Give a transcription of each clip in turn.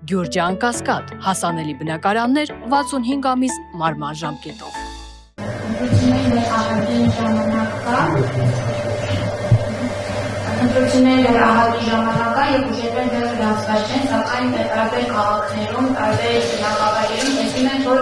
Գյուրջան Կասկադ, հասանելի բնակարաններ 65 ամիս մարման ժամկետով։ Ընտրությունները ահագի ժամանակա և ուժերներ դեռ լացված չեն, սակայն տարբեր քաղաքներում, տարբեր նախագահերում տեսնում են, որ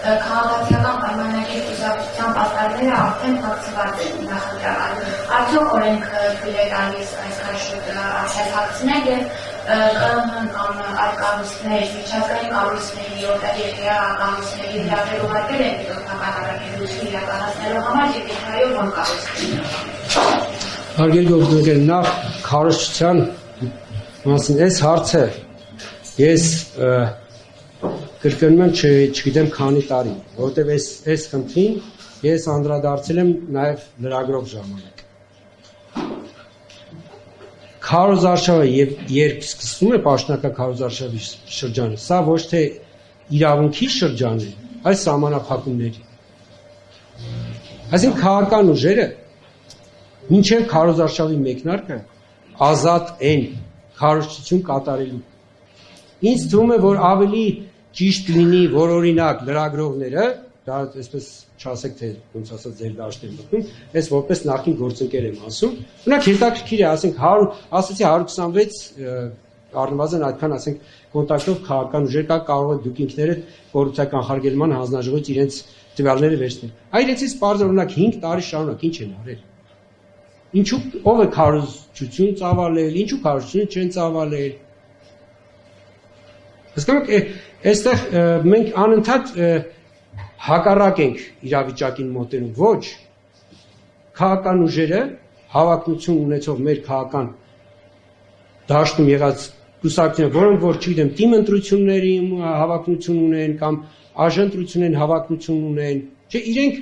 քաղաքացիական պայմանագիր կուսակցության պաստառները արդեն փակցված են նախընտրական։ Արդյոք օրենքը թույլ է տալիս այսքան շուտ հաղթահարել և ԿԸՄ-ն կամ այլ կառույցներ, միջազգային կառույցների, օտարերկրյա կառույցների հրավեր ուղարկել են դիտորդական հարաբերություն իրականացնելու համար և այո ո՞ր կառույցների։ Հարգելի գործընկերներ, նախ քարոզչության մասին այս հարցը ես կրկնում եմ չգիտեմ քանի տարի, որովհետև այս խնդրին ես անդրադարձել եմ նաև լրագրող ժամանակ։ Քարոզարշավը երբ սկսվում է պաշտոնական քարոզարշավի շրջանը, սա ոչ թե իրավունքի շրջան է, այլ սահմանափակումների։ Այսինքն քաղաքական ուժերը մինչև քարոզարշավի մեկնարկը ազատ են քարոզչություն կատարելու։ Ինձ թվում է, որ ավելի ճիշտ լինի, որ օրինակ լրագրողները, դա այսպես չասեք, թե ոնց ասած ձեր դաշտն եմ մտնում, ես որպես նախին գործընկեր եմ ասում, օրինակ հետաքրքիր է, ասենք 100, ասացի 126 առնվազն այդքան ասենք կոնտակտով քաղաքական ուժեր կա, կարող եք դուք ինքներդ կոռուպցիա կանխարգելման հանձնաժողովից իրենց տվյալները վերցնել։ Այդեցից պարզ օրինակ 5 տարի շարունակ ինչ են արել։ Ինչու ով է քարոզչություն ծավալել, ինչու քարոզչություն չեն ծավալել։ Հասկանաք, այստեղ մենք անընդհատ հակառակ ենք իրավիճակին մոտենում, ոչ քաղաքական ուժերը հավակնություն ունեցող մեր քաղաքական դաշտում եղած կուսակցությունները, որոնք որ չգիտեմ, թիմ ընտրությունների հավակնություն ունեն կամ արժանտրությունների հավակնություն ունեն, չէ, իրենք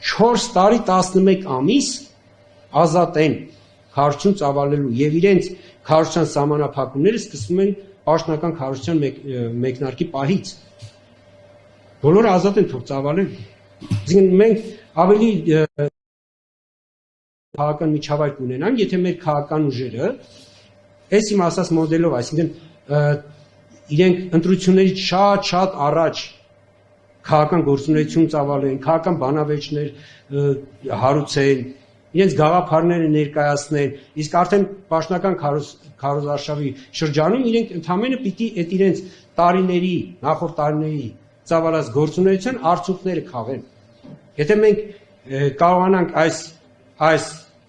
4 տարի 11 ամիս ազատ են քարոզչություն ծավալելու եւ իրենց քարոզչության սահմանափակումները սկսվում են պաշտոնական քարոզչության մեկնարկի պահից։ Բոլորը ազատ են թող ծավալեն։ Այսինքն մենք ավելի քաղաքական միջավայր կունենանք, եթե մեր քաղաքական ուժերը այս իմ ասած մոդելով, այսինքն իրենք ընտրություններից շատ առաջ քաղաքական գործունեություն ծավալեն, քաղաքական բանավեճներ հարուցեն, իրենց գաղափարները ներկայացնեն, իսկ արդեն պաշտոնական քարոզարշավի շրջանում իրենք ընդհանրապես պիտի այդ իրենց տարիների, նախորդ տարիների ծավալած գործունեության արդյունքները քաղեն։ Եթե մենք կարողանանք այս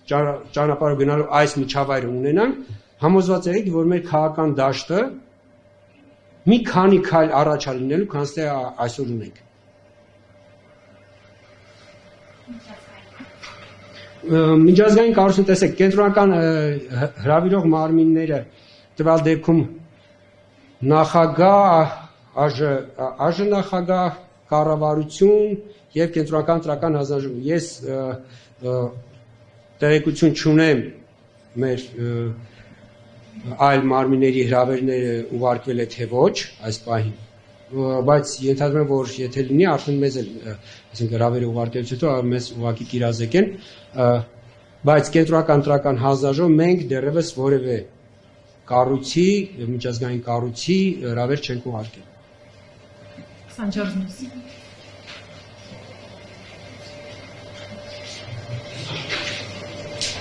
ճանապարհով գնալու այս միջավայրը ունենանք, համոզված եղեք, որ մեր քաղաքական դաշտը մի քանի քայլ առաջ է լինելու, քան թե այսօր ունենք։ Միջազգային կառույցն տեսեք, կենտրոնական հրավիրող մարմինները տվյալ դեպքում նախագահ, ԱԺ կառավարություն եւ կենտրոնական տրական հանձնաժողով։ Ես տեղեկություն չունեմ մեր այլ մարմինների հրավերները ուղարկվել է թե ոչ այս պահին, բայց ենթադրում եմ, որ եթե լինի, արդեն մեզ էլ այսինքն հրավերը ուղարկելուց հետո մեզ ուղղակի կիրազեկեն, բայց կենտրոնական տրական հանձնաժողով մենք դեռևս որևէ կառույցի, միջազգային կառույցի հրավեր չենք ուղարկել։ Սանջարնոս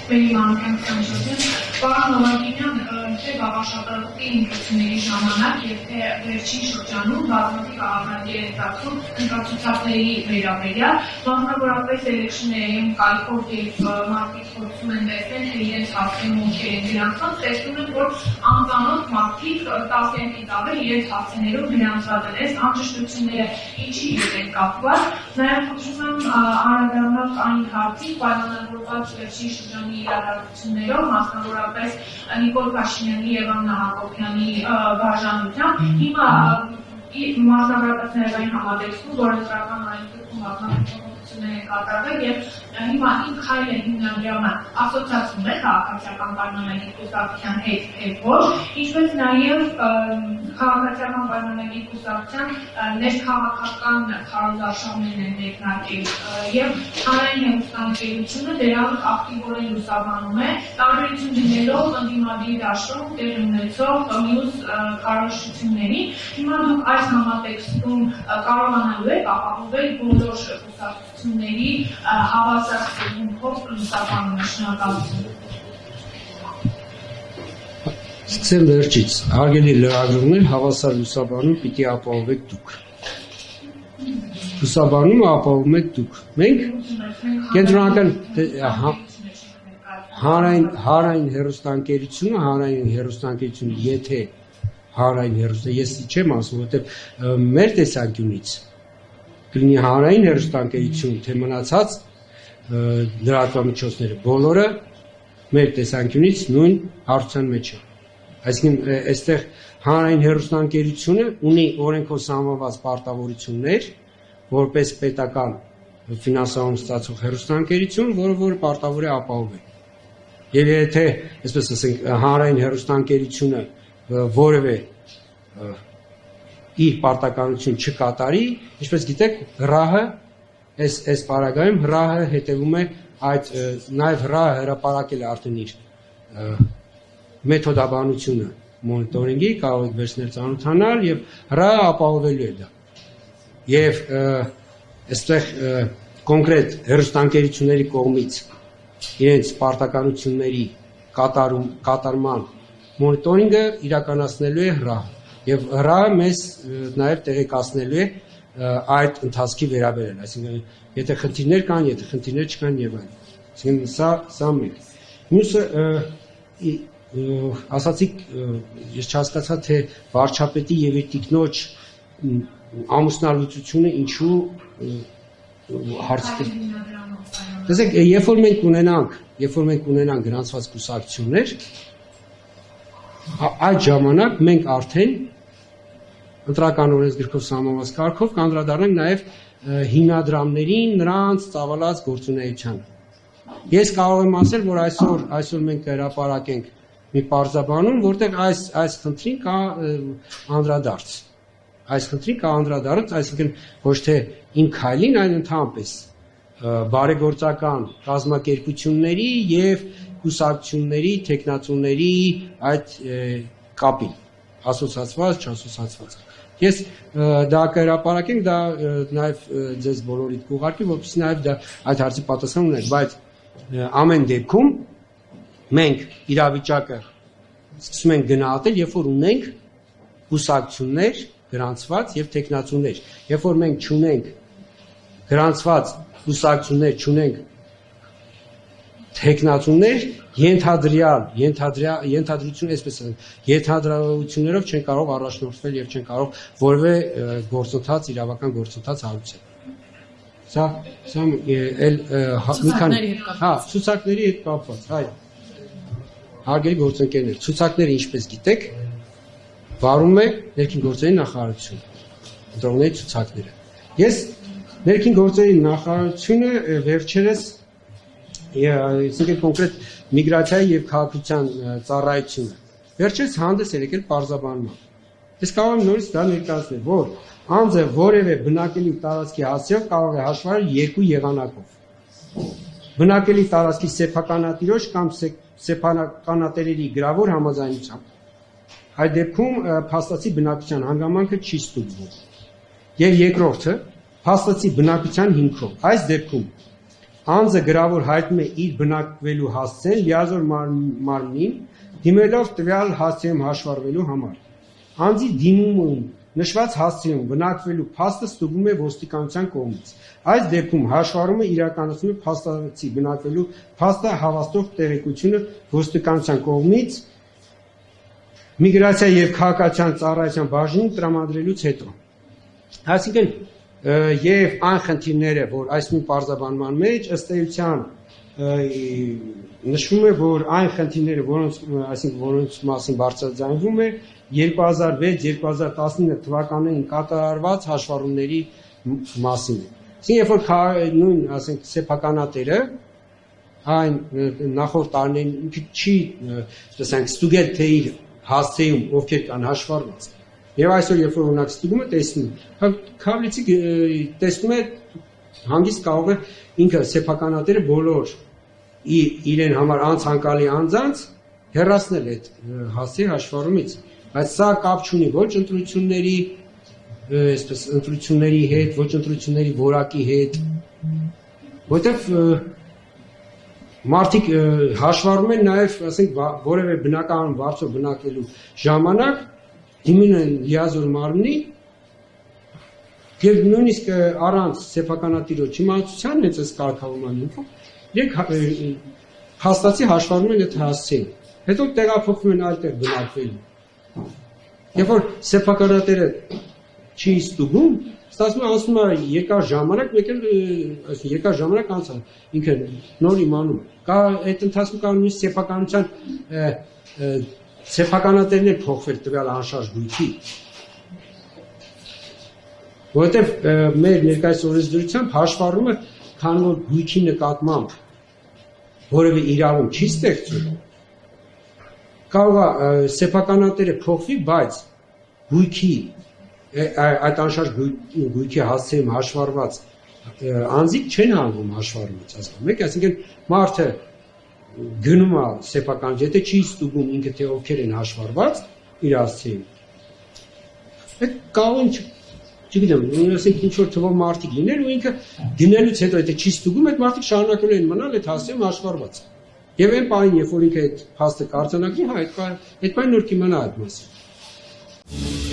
Պերիմանական Սանջարնոս Պարոն Նովակինյան, թե գաղաշապարակի ընտրությունների ժամանակ և թե վերջին շրջանում բազմաթիվ աղանդի են ծագում ընտրացուցակների վերաբերյալ, մասնավորապես էլեկշներում կայքով և մարդիկ փորձում են տեսնել, թե իրենց հասցեն ովքեր են գրանցված, տեսնում են, որ անծանոթ մարդիկ տասնյակից ավել իրենց հասցեներով գրանցված են։ Այս անճշտությունները ինչի հետ են կապված, նաև խնդրում եմ անդրադառնալ այն հարցին, պայմանավորված վերջին շրջանի իրադարձություններով, մասնավորապես Նիկոլ Փաշինյանի և Աննա Հակոբյանի բաժանությամբ, հիմա մասնավորապես ներկային համատեքստում, որ ընտրական այստեղում գործողություններ են կատարվել եւ հիմա իմ քայլը հիմնադրամը ասոցիացում է քաղաքացիական պայմանագիր կուսակցության հետ ոչ, ինչպես նաեւ քաղաքացիական պայմանագիր կուսակցության ներքաղաքական քարոզարշավներն են մեկնարկել եւ հանրային հեռուստաընկերությունը դրանք ակտիվորեն լուսաբանում է, տարբերություն դնելով ընդդիմադիր դաշտում տեղ ունեցող մյուս քարոզությունների։ Հիմա դուք այս համատեքստում կարողանալու եք ապահովել բոլոր կուսակցությունների հավասար ձևով լուսաբանումը։ Շնորհակալություն։ Սկսեմ վերջից, հարգելի լրագրողներ, հավասար լուսաբանում պիտի ապահովեք դուք։ Լուսաբանումը ապահովում եք դուք։ Մենք կենտրոնական հանրային հեռուստաընկերությունը, եթե հանրային հեռուստա, ես չեմ ասում, որովհետև մեր տեսանկյունից կլինի հանրային հեռուստաընկերություն, թե մնացած լրատվամիջոցները, բոլորը մեր տեսանկյունից նույն հարցության մեջ են։ Այսինքն այստեղ հանրային հեռուստաընկերությունը ունի օրենքով սահմանված պարտավորություններ, որպես պետական ֆինանսավորում ստացող հեռուստաընկերություն, որը պարտավոր է ապահովել։ Եվ եթե, այսպես ասենք, հանրային հեռուստաընկերությունը որևէ իր պարտականություն չկատարի, ինչպես գիտեք, ՀՌԱՀ-ը այս պարագայում ՀՌԱՀ-ը հետևում է այդ նաև ՀՌԱՀ-ը հրապարակել է արդեն իր մեթոդաբանությունը մոնիտորինգի, կարող եք վերցնել ծանոթանալ եւ ՀՌԱՀ-ը ապահովելու է դա։ Եվ այստեղ կոնկրետ հեռուստաընկերությունների կողմից իրենց պարտականությունների կատարման մոնիտորինգը իրականացնելու է ՀՌԱՀ-ը եւ ՀՌԱՀ-ը մեզ նաեւ տեղեկացնելու է այդ ընթացքի վերաբերյալ, այսինքն եթե խնդիրներ կան, եթե խնդիրներ չկան եւ այլն։ Այսինքն սա մեկ։ Մյուսը ասացիք, ես չհասկացա, թե վարչապետի եւ իր տիկնոջ ամուսնալուծությունը ինչու հարցը։ Տեսեք, երբ որ մենք ունենանք գրանցված կուսակցություններ, այդ ժամանակ մենք արդեն ընտրական օրենսգրքով սահմանված կարգով կանդրադառնանք նաև հիմնադրամներին, նրանց ծավալած գործունեությանը։ Ես կարող եմ ասել, որ այսօր մենք հրապարակենք մի պարզաբանում, որտեղ այս խնդրին կա անդրադարձ։ Այսինքն ոչ թե իմ քայլին, այլ ընդհանրապես բարեգործական կազմակերպությունների եւ կուսակցությունների, տեխնացուների այդ կապին, ասոցիացված, չասոցիացված։ Ես դա կհրապարակենք, դա նաեւ ձեզ բոլորիդ կուղարկի, որպեսզի նաեւ դա այդ հարցի պատասխան ունենք, բայց ամեն դեպքում մենք իրավիճակը սկսում ենք գնահատել, երբ որ ունենք կուսակցություններ գրանցված եւ տեխնացուներ։ Երբ որ մենք չունենք գրանցված կուսակցություններ, չունենք տեխնացուներ, ենթադրություն, այսպես ասենք, ենթադրություններով չեն կարող առաջնորդվել եւ չեն կարող որևէ գործընթաց, իրավական գործընթաց հարուցել։ Սա մի քանի ցուցակների հետ կապված, այո։ Հարգելի գործընկերներ, ցուցակները ինչպես գիտեք, վարում է ներքին գործերի նախարարությունը, ընտրողների ցուցակները։ Ես ներքին գործերի նախարարությունը վերջերս այսինքն կոնկրետ միգրացիայի եւ քաղաքացիական ծառայությունը վերջերս հանդես է եկել պարզաբանման։ Ես կարող եմ նորից դա ներկայացնել, որ անձը որևէ բնակելի տարածքի հասցեով կարող է հաշվառել երկու եղանակով։ Բնակելի տարածքի սեփականատիրոջ կամ սեփականատերերի գրավոր համաձայնությամբ։ Այդ դեպքում փաստացի բնակության հանգամանքը չի ստուգվում։ Եվ երկրորդը փաստացի բնակության հիմքով։ Այս դեպքում անձը գրավոր հայտնում է իր բնակվելու հասցեն լիազոր մարմնին, դիմելով տվյալ հասցեում հաշվառվելու համար։ Անձի դիմումում նշված հասցեում բնակվելու փաստը ստուգվում է ոստիկանության կողմից։ Այս դեպքում հաշվառումը իրականացնում է փաստացի բնակվելու փաստը հավաստող տեղեկությունը ոստիկանության կողմից միգրացիա եւ քաղաքացիական ծառայության բաժնին տրամադրելուց հետո։ Այսինքն եւ այն խնդիրները, որ այս նույն պարզաբանման մեջ ըստ էության նշվում է, որ այն խնդիրները, որոնց մասին բարձրաձայնվում է 2006-2019 թվականներին կատարված հաշվառումների մասին է։ Իսկ երբ որ նույն, ասենք, սեփականատերը այն նախորդ տարիներին չի, ասենք, ստուգել թե իր հասցեում ովքեր կան հաշվառված։ Եվ այսօր երբ որ օրինակ ստուգում է տեսնում, քավլիցի տեսնում է հանգիստ կարող է ինքը սեփականատերը բոլոր իրեն համար անցանկալի անձանց հեռացնել այդ հասցեի հաշվառումից, բայց սա կապ չունի ոչ ընտրությունների, այսպես ընտրությունների հետ, ոչ ընտրությունների որակի հետ, որտեվ մարդիկ հաշվառում են նաև, ասենք, որևէ բնական վարձով բնակելու ժամանակ դիմին են լիազոր մարմնի եւ նույնիսկ առանց սեփականատիրոջ իմացության հենց այս կարգավորման իրենք հաստատի հաշվառում են այդ հասցեին, հետո տեղափոխվում են այլ տեղ բնակվելու։ Երբ որ սեփականատերը չի ստուգում, ստացվում է անցնում է երկար ժամանակ, մեկ էլ երկար ժամանակ անցա ինքը նոր իմանում է։ Կա այդ ընթացքում կա նույնիսկ սեփականության սեփականատերներ փոխվել տվյալ անշարժ գույքի։ Որովհետև մեր ներկայիս օրենսդրությամբ հաշվառումը, քանի որ գույքի նկատմամբ որևէ իրավունք չի ստեղծում, կարող է սեփականատերը փոխվի, բայց գույքի այդ անշարժ գույքի հասցեում հաշվառված անձիկ չեն հանգում հաշվառումից, հասկանում եք, այսինքն մարդը գնում է սեփական, եթե չի ստուգում ինքը թե ովքեր են հաշվառված իր հասցեում, այդ կարող են չգիտեմ, ասենք ինչ-որ թվով մարդիկ լինել ու ինքը գնելուց հետո եթե չի ստուգում, այդ մարդիկ շարունակելու են մնալ այդ հասցեում հաշվառված։ Եվ այն պահին, երբ որ ինքը այդ փաստը կարձանագրի, այդ պահին նոր կիմանա այդ մասին։